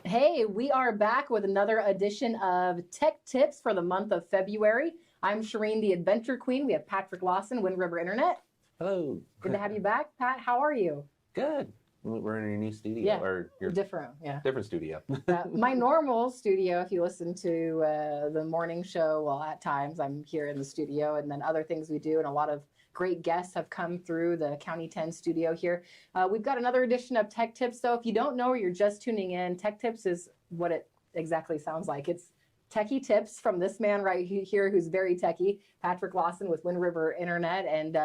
Hey, we are back with another edition of Tech Tips for the month of February. I'm Shireen, the Adventure Queen. We have Patrick Lawson, Wind River Internet. Hello. Good to have you back, Pat. How are you? Good. We're in your new studio, Yeah, or your different. Yeah. different studio. My normal studio, if you listen to the morning show, well, at times I'm here in the studio, and then other things we do, and a lot of great guests have come through the County 10 studio here. We've got another edition of Tech Tips, though. If you don't know or you're just tuning in, Tech Tips is what it exactly sounds like. It's techie tips from this man right here who's very techie, Patrick Lawson with Wind River Internet. And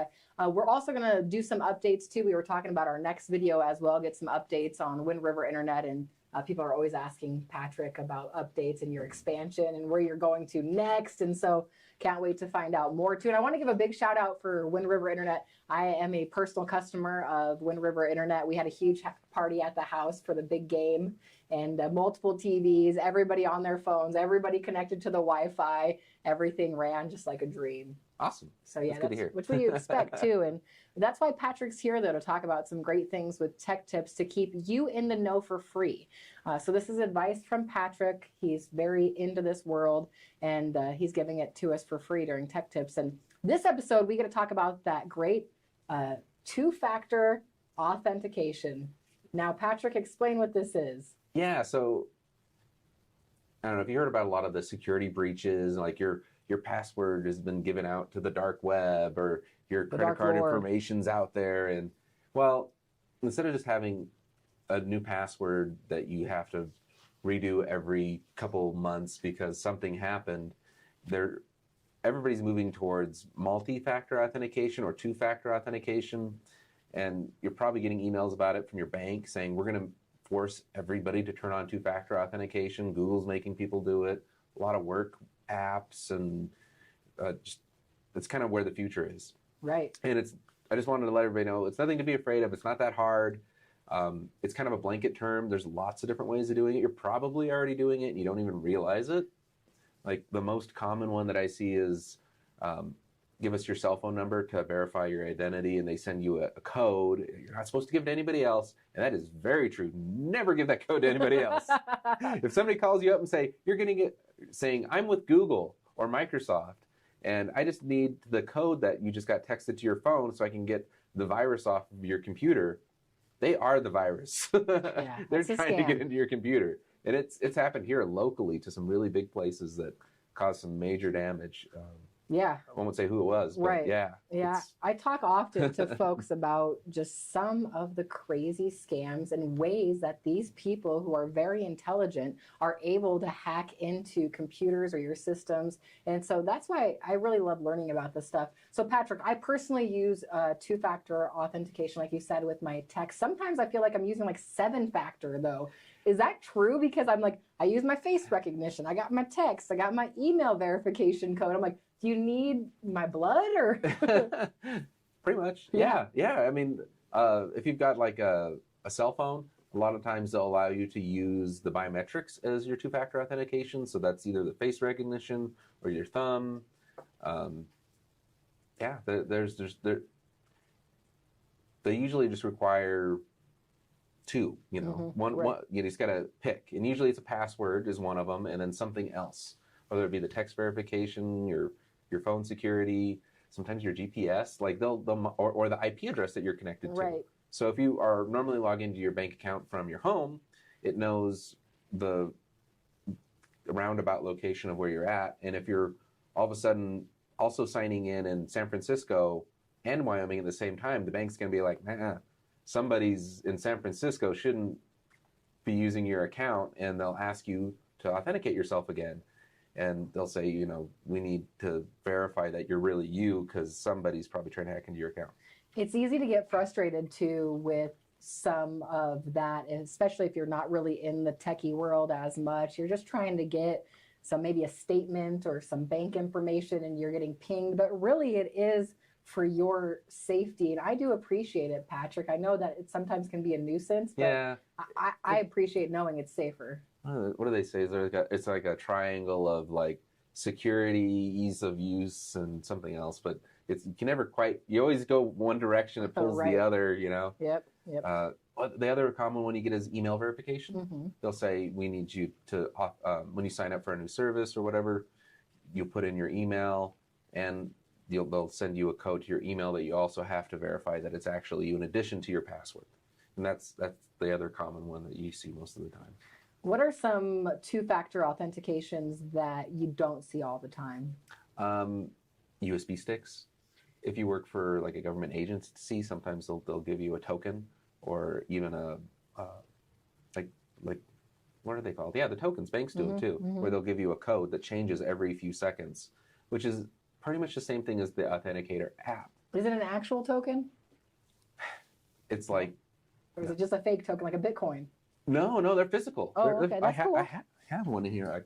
we're also going to do some updates too. We were talking about our next video as well, get some updates on Wind River Internet. And people are always asking Patrick about updates and your expansion and where you're going to next. And so can't wait to find out more too. And I want to give a big shout out for Wind River Internet. I am a personal customer of Wind River Internet. We had a huge party at the house for the big game, and multiple TVs, everybody on their phones, everybody connected to the Wi-Fi. Everything ran just like a dream. Awesome. So yeah, good to hear. Which we expect too. And that's why Patrick's here, though, to talk about some great things with tech tips to keep you in the know for free. So this is advice from Patrick. He's very into this world, and he's giving it to us for free during Tech Tips. And this episode, we get to talk about that great two-factor authentication. Now, Patrick, explain what this is. Yeah, so I don't know if you heard about a lot of the security breaches, like your password has been given out to the dark web, or your credit card information's out there. And well, instead of just having a new password that you have to redo every couple months because something happened, everybody's moving towards multi-factor authentication or two-factor authentication. And you're probably getting emails about it from your bank saying, we're going to force everybody to turn on two-factor authentication. Google's making people do it. A lot of work apps, and it's kind of where the future is. Right. And I just wanted to let everybody know it's nothing to be afraid of. It's not that hard. It's kind of a blanket term. There's lots of different ways of doing it. You're probably already doing it and you don't even realize it. Like the most common one that I see is give us your cell phone number to verify your identity, and they send you a code. You're not supposed to give it to anybody else, and that is very true. Never give that code to anybody else. If somebody calls you up and saying, I'm with Google or Microsoft, and I just need the code that you just got texted to your phone so I can get the virus off of your computer, they are the virus. Yeah, they're trying to get into your computer. And it's happened here locally to some really big places that caused some major damage. Yeah. I won't say who it was, but right. yeah. Yeah. I talk often to folks about just some of the crazy scams and ways that these people who are very intelligent are able to hack into computers or your systems. And so that's why I really love learning about this stuff. So Patrick, I personally use two-factor authentication, like you said, with my text. Sometimes I feel like I'm using like seven-factor though. Is that true? Because I'm like, I use my face recognition. I got my text. I got my email verification code. I'm like, do you need my blood or? Pretty much. Yeah. I mean, if you've got like a cell phone, a lot of times they'll allow you to use the biometrics as your two-factor authentication. So that's either the face recognition or your thumb. They usually just require two, one, you just got to pick. And usually it's a password is one of them, and then something else, whether it be the text verification, your phone security, sometimes your GPS, like or the IP address that you're connected to. Right. So if you are normally logged into your bank account from your home, it knows the roundabout location of where you're at. And if you're all of a sudden also signing in San Francisco and Wyoming at the same time, the bank's going to be like, somebody's in San Francisco shouldn't be using your account, and they'll ask you to authenticate yourself again. And they'll say, we need to verify that you're really you because somebody's probably trying to hack into your account. It's easy to get frustrated too with some of that, especially if you're not really in the techie world as much. You're just trying to get maybe a statement or some bank information and you're getting pinged, but really it is for your safety. And I do appreciate it, Patrick. I know that it sometimes can be a nuisance, but yeah. I appreciate knowing it's safer. What do they say? It's like a triangle of like security, ease of use, and something else. But you can never quite. You always go one direction, it pulls Right. the other. You know. Yep. The other common one you get is email verification. Mm-hmm. They'll say we need you to when you sign up for a new service or whatever, you put in your email, and they'll send you a code to your email that you also have to verify that it's actually you in addition to your password. And that's the other common one that you see most of the time. What are some two-factor authentications that you don't see all the time? USB sticks. If you work for like a government agency, sometimes they'll give you a token or even a like what are they called? Yeah, the tokens. Banks do it too, where they'll give you a code that changes every few seconds, which is pretty much the same thing as the Authenticator app. Is it an actual token? It's like, or is it just a fake token, like a Bitcoin? No, they're physical. Oh, okay, that's cool. I have one in here. I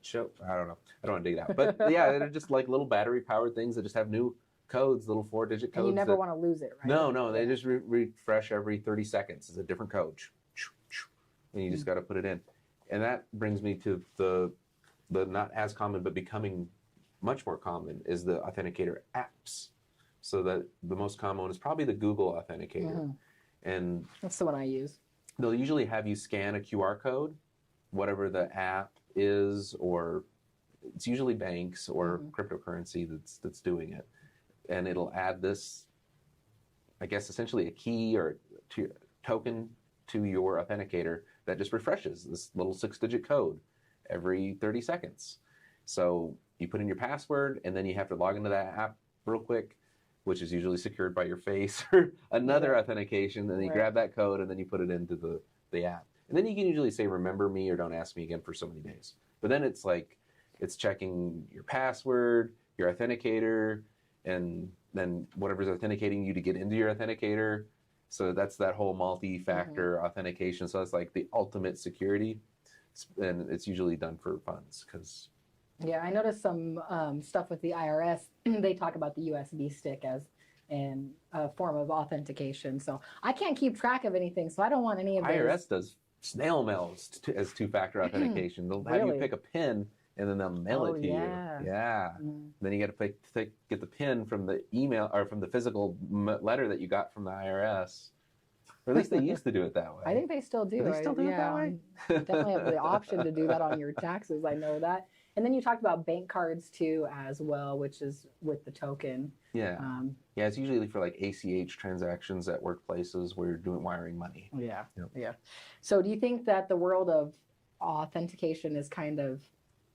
don't know. I don't want to dig it out. But yeah, they're just like little battery-powered things that just have new codes, little 4-digit codes. And you never want to lose it, right? No, they just refresh every 30 seconds. It's a different code. And you just got to put it in. And that brings me to the not as common, but becoming much more common is the Authenticator apps. So that the most common one is probably the Google Authenticator. And that's the one I use. They'll usually have you scan a QR code, whatever the app is, or it's usually banks or cryptocurrency that's doing it. And it'll add this, I guess, essentially a key or token to your authenticator that just refreshes this little 6-digit code every 30 seconds. So you put in your password, and then you have to log into that app real quick, which is usually secured by your face or another authentication. And then you grab that code, and then you put it into the app. And then you can usually say, remember me or don't ask me again for so many days. But then it's like, it's checking your password, your authenticator, and then whatever's authenticating you to get into your authenticator. So that's that whole multi-factor authentication. So it's like the ultimate security. And it's usually done for funds because... Yeah, I noticed some stuff with the IRS. They talk about the USB stick as a form of authentication. So I can't keep track of anything, so I don't want any of those. IRS does snail mails as two-factor authentication. They'll have you pick a PIN, and then they'll mail it to you. Yeah. Then you got to get the PIN from the email or from the physical letter that you got from the IRS. Or at least they used to do it that way. I think they still do. Do they still do it that way? Definitely have the option to do that on your taxes. I know that. And then you talked about bank cards too as well, which is with the token. Yeah. Yeah, it's usually for like ACH transactions at workplaces where you're wiring money. Yeah. Yep. Yeah. So do you think that the world of authentication is kind of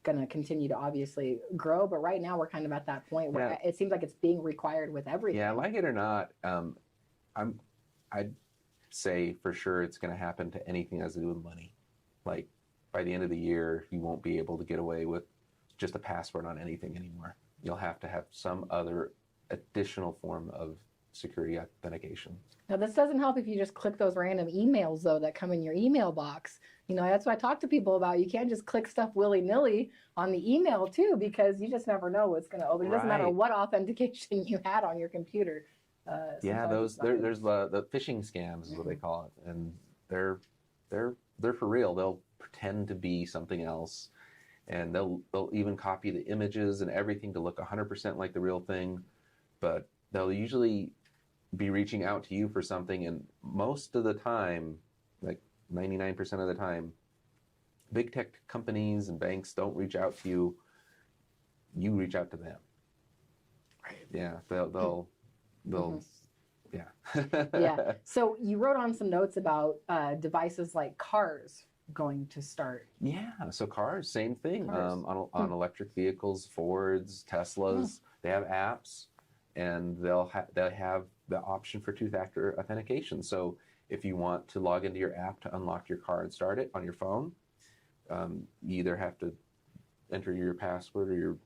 going to continue to obviously grow? But right now we're kind of at that point where it seems like it's being required with everything. Yeah, like it or not, I'd say for sure it's going to happen to anything that has to do with money. Like, by the end of the year, you won't be able to get away with just a password on anything anymore. You'll have to have some other additional form of security authentication. Now, this doesn't help if you just click those random emails, though, that come in your email box. You know, that's what I talk to people about. You can't just click stuff willy-nilly on the email, too, because you just never know what's going to open. It doesn't matter what authentication you had on your computer. Yeah, there's the phishing scams is what they call it, and they're for real. They'll pretend to be something else, and they'll even copy the images and everything to look 100% like the real thing, but they'll usually be reaching out to you for something, and most of the time, like 99% of the time, big tech companies and banks don't reach out to you. You reach out to them. Right. Yeah, they'll yeah. Yeah. So you wrote on some notes about devices like cars going to start. Yeah. So cars, same thing. On electric vehicles, Fords, Teslas, they have apps, and they'll have the option for two-factor authentication. So if you want to log into your app to unlock your car and start it on your phone, you either have to enter your password or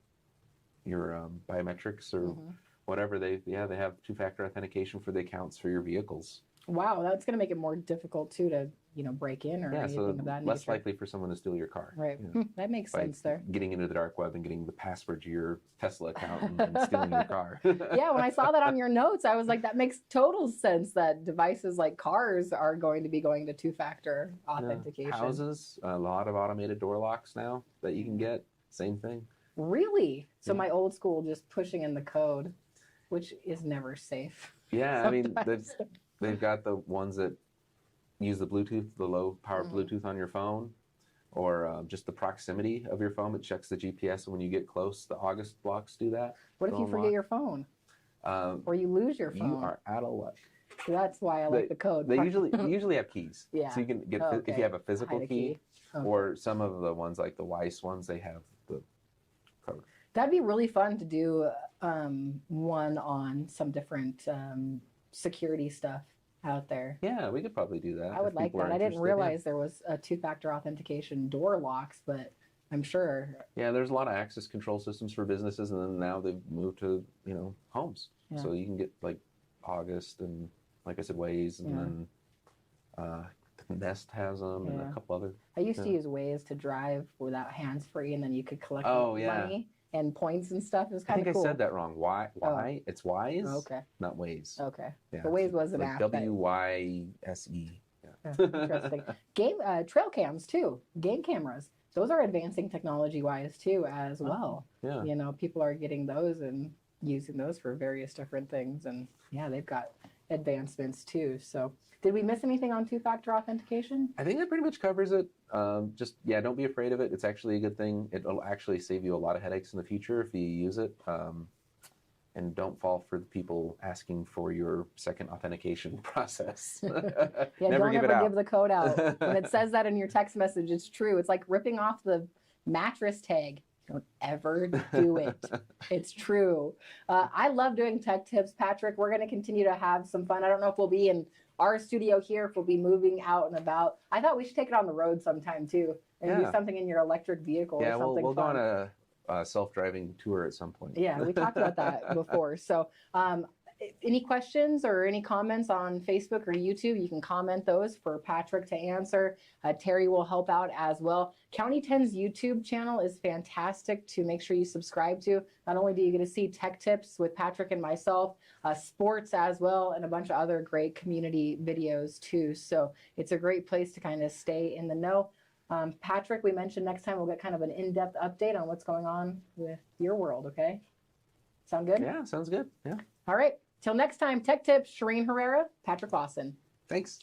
your biometrics or whatever. They have two-factor authentication for the accounts for your vehicles. Wow, that's going to make it more difficult too to break in or anything of that nature. Less likely for someone to steal your car. Right, that makes sense there. Getting into the dark web and getting the password to your Tesla account and stealing your car. Yeah, when I saw that on your notes, I was like, that makes total sense that devices like cars are going to be going to two-factor authentication. Houses, a lot of automated door locks now that you can get. Same thing. Really? So my old school just pushing in the code which is never safe. Yeah, I mean, Sometimes. they've got the ones that use the Bluetooth, the low power Bluetooth on your phone, or just the proximity of your phone. It checks the GPS, and when you get close, the August blocks do that. What if you forget your phone? Or you lose your phone? You are out of luck. That's why I like the code. They usually have keys. Yeah. So you can get Okay. if you have a physical Hide a key, Okay. or some of the ones like the Weiss ones, they have the code. That'd be really fun to do one on some different security stuff out there. Yeah, we could probably do that. I would if like people that. are I didn't interested, realize there was a two-factor authentication door locks, but I'm sure. Yeah, there's a lot of access control systems for businesses, and then now they've moved to homes, Yeah. so you can get like August and like I said, Waze, and then Nest has them, and a couple other. I used to use Waze to drive without hands-free, and then you could collect money and points and stuff. It was kind of cool. I said that wrong. Why? It's Wise. Okay. Not Waze. Okay. Yeah, The Waze was an like app. WYSE. Yeah. Interesting. Game trail cams too. Game cameras. Those are advancing technology-wise too, as well. Yeah. People are getting those and using those for various different things, and they've got advancements too. So, did we miss anything on two-factor authentication? I think that pretty much covers it. Don't be afraid of it. It's actually a good thing. It'll actually save you a lot of headaches in the future if you use it. And don't fall for the people asking for your second authentication process. Never give the code out. When it says that in your text message, it's true. It's like ripping off the mattress tag. Don't ever do it. It's true. I love doing tech tips, Patrick. We're going to continue to have some fun. I don't know if we'll be in our studio here, if we'll be moving out and about. I thought we should take it on the road sometime too, and do something in your electric vehicle or something we'll fun. go on a self-driving tour at some point. Yeah, we talked about that before. So any questions or any comments on Facebook or YouTube, you can comment those for Patrick to answer. Terry will help out as well. County 10's YouTube channel is fantastic to make sure you subscribe to. Not only do you get to see tech tips with Patrick and myself, sports as well, and a bunch of other great community videos too. So it's a great place to kind of stay in the know. Patrick, we mentioned next time we'll get kind of an in-depth update on what's going on with your world, okay? Sound good? Yeah, sounds good. Yeah. All right. Till next time, Tech Tips, Shireen Herrera, Patrick Lawson. Thanks.